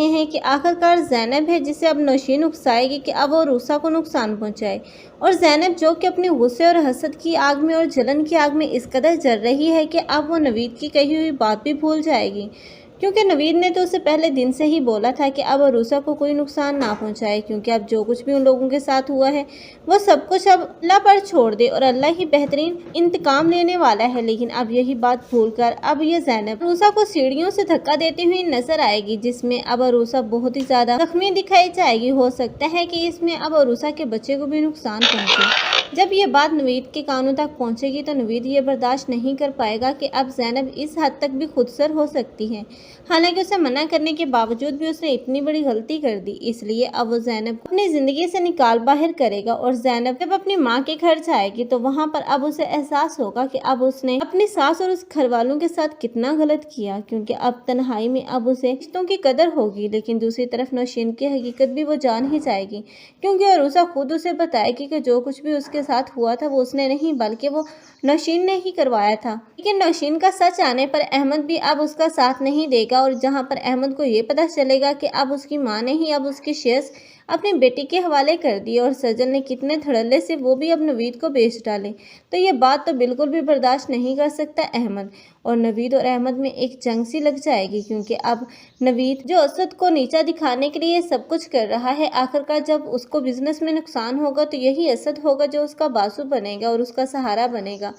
ये हैं कि आखिरकार ज़ैनब है जिसे अब नौशीन उकसाएगी कि अब वो रूसा को नुकसान पहुंचाए। और ज़ैनब जो कि अपने गुस्से और हसद की आग में और जलन की आग में इस कदर जल रही है कि अब वो नवीद की कही हुई बात भी भूल जाएगी, क्योंकि नवीद ने तो उसे पहले दिन से ही बोला था कि अब रूसा को कोई नुकसान ना पहुंचाए, क्योंकि अब जो कुछ भी उन लोगों के साथ हुआ है वो सब कुछ अब अल्लाह पर छोड़ दे और अल्लाह ही बेहतरीन इंतकाम लेने वाला है। लेकिन अब यही बात भूलकर अब ये ज़ैनब रूसा को सीढ़ियों से धक्का देती हुई नजर आएगी, जिसमें अब रूसा बहुत ही ज़्यादा जख्मी दिखाई जाएगी। हो सकता है कि इसमें अब रूसा के बच्चे को भी नुकसान पहुंचे। जब ये बात नवीद के कानों तक पहुंचेगी तो नवीद ये बर्दाश्त नहीं कर पाएगा कि अब ज़ैनब इस हद तक भी खुदसर हो सकती है। हालांकि उसे मना करने के बावजूद भी उसने इतनी बड़ी गलती कर दी, इसलिए अब वो ज़ैनब को अपनी ज़िंदगी से निकाल बाहर करेगा। और ज़ैनब जब अपनी माँ के घर जाएगी तो वहाँ पर अब उसे एहसास होगा कि अब उसने अपनी सास और उस घर वालों के साथ कितना गलत किया, क्योंकि अब तन्हाई में अब उसे रिश्तों की कदर होगी। लेकिन दूसरी तरफ नौशीन की हकीकत भी वो जान ही जाएगी, क्योंकि अरूसा खुद उसे बताएगी कि जो कुछ भी उसके साथ हुआ था वो उसने नहीं बल्कि वो नौशीन ने ही करवाया था। लेकिन नौशीन का सच आने पर अहमद भी अब उसका साथ नहीं देगा, और जहां पर अहमद को ये पता चलेगा कि अब उसकी मां ने ही अब उसके शेयर्स अपनी बेटी के हवाले कर दिए और सजल ने कितने धड़ल्ले से वो भी अब नवीद को बेच डाले, तो ये बात तो बिल्कुल भी बर्दाश्त नहीं कर सकता अहमद। और नवीद और अहमद में एक जंग सी लग जाएगी, क्योंकि अब नवीद जो असद को नीचा दिखाने के लिए सब कुछ कर रहा है, आखिरकार जब उसको बिजनेस में नुकसान होगा तो यही असद होगा जो उसका बासु बनेगा और उसका सहारा बनेगा।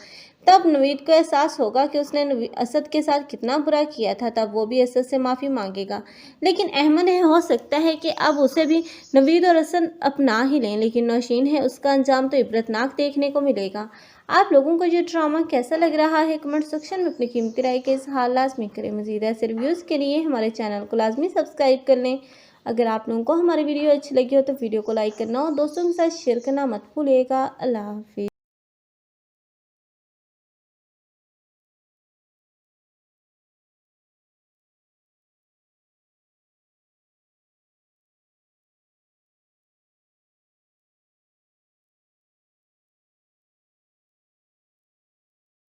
तब नवीद को एहसास होगा कि उसने असद के साथ कितना बुरा किया था, तब वो भी असद से माफ़ी मांगेगा। लेकिन अहमद है, हो सकता है कि अब उसे भी नवीद और असद अपना ही लें, लेकिन नौशीन है उसका अंजाम तो इबरतनाक देखने को मिलेगा। आप लोगों को ये ड्रामा कैसा लग रहा है कमेंट सेक्शन में अपनी कीमती राय के इजहार लाजमी करें। मज़ीद ऐसे रिव्यूज़ के लिए हमारे चैनल को लाजमी सब्सक्राइब कर लें। अगर आप लोगों को हमारी वीडियो अच्छी लगी हो तो वीडियो को लाइक करना और दोस्तों के साथ शेयर करना मत भूलिएगा। अल्लाह हाफिज़।